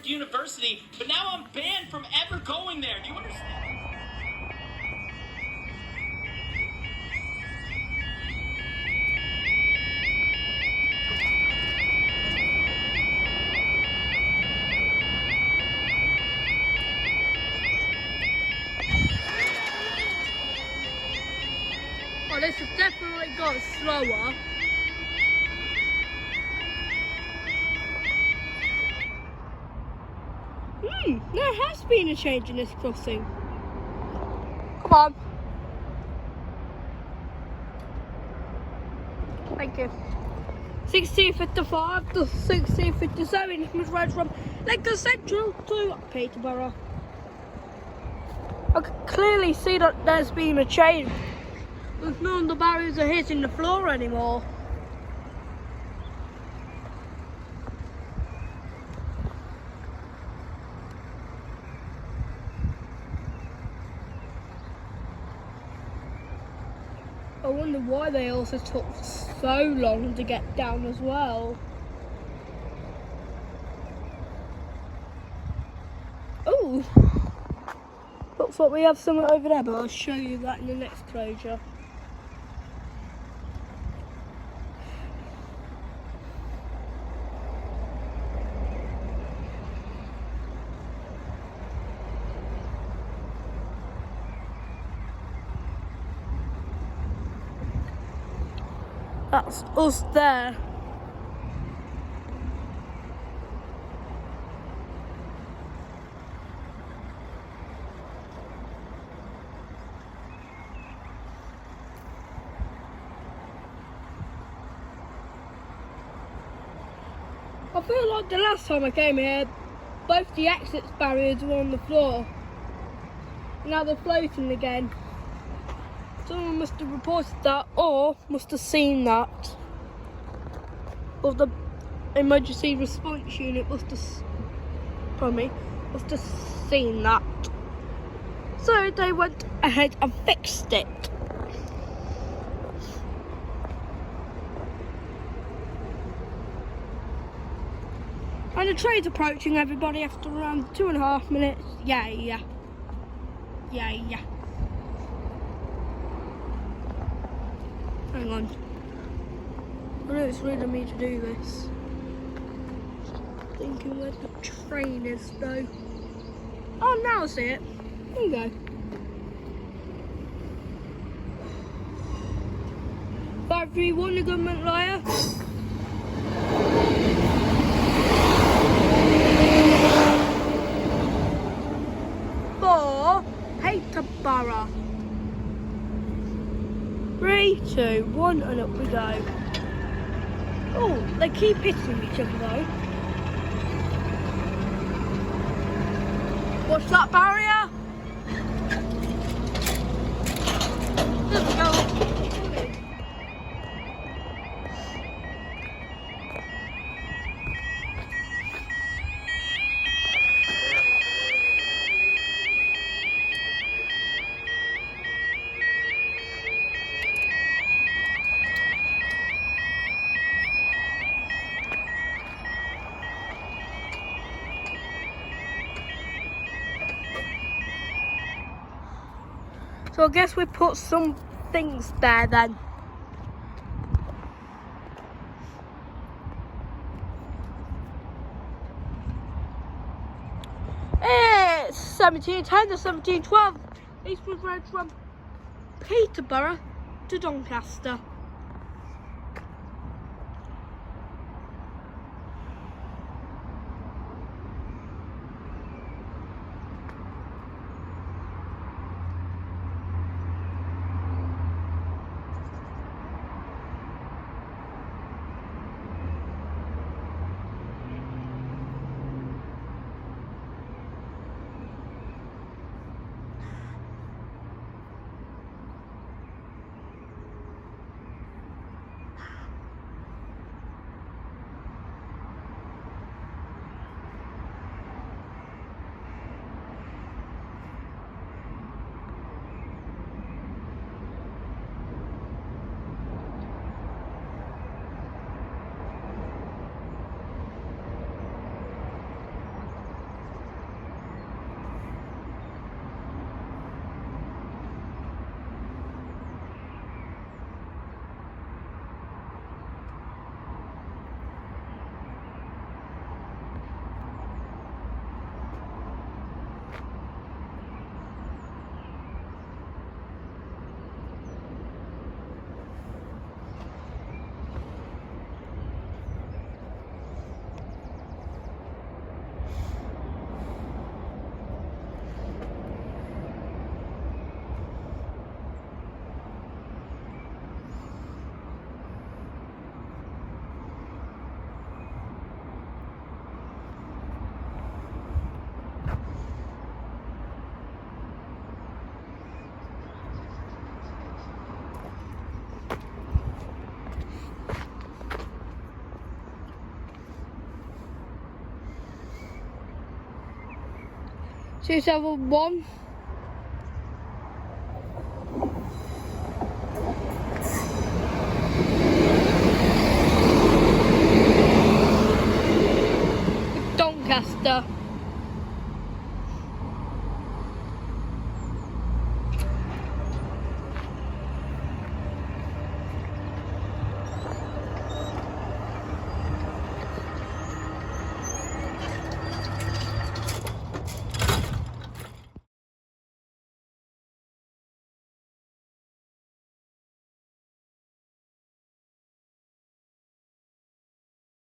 University, but now I'm banned from ever going there. Do you understand? Oh, this has definitely got slower. There has been a change in this crossing. Come on. Thank you. 1655 to 1657 is right from Lincoln Central to Peterborough. I can clearly see that there's been a change. Because none of the barriers are hitting the floor anymore. I wonder why they also took so long to get down as well. Oh, looks like we have someone over there, but I'll show you that in the next closure. That's us there. I feel like the last time I came here, both the exit barriers were on the floor. Now they're floating again. Someone must have reported that, or must have seen that. Or the emergency response unit must have seen that. So they went ahead and fixed it. And the train's approaching everybody after around 2.5 minutes. Yeah. Hang on. I know it's rude of me to do this. Thinking where the train is though. Oh, now I see it. There you go. 531, the government liar. For Peterborough. 3, 2, 1, and up we go. Oh, they keep hitting each other though. Watch that barrier. There we go. So I guess we put some things there then. It's 1710 to 1712. Eastwood Road from Peterborough to Doncaster. 271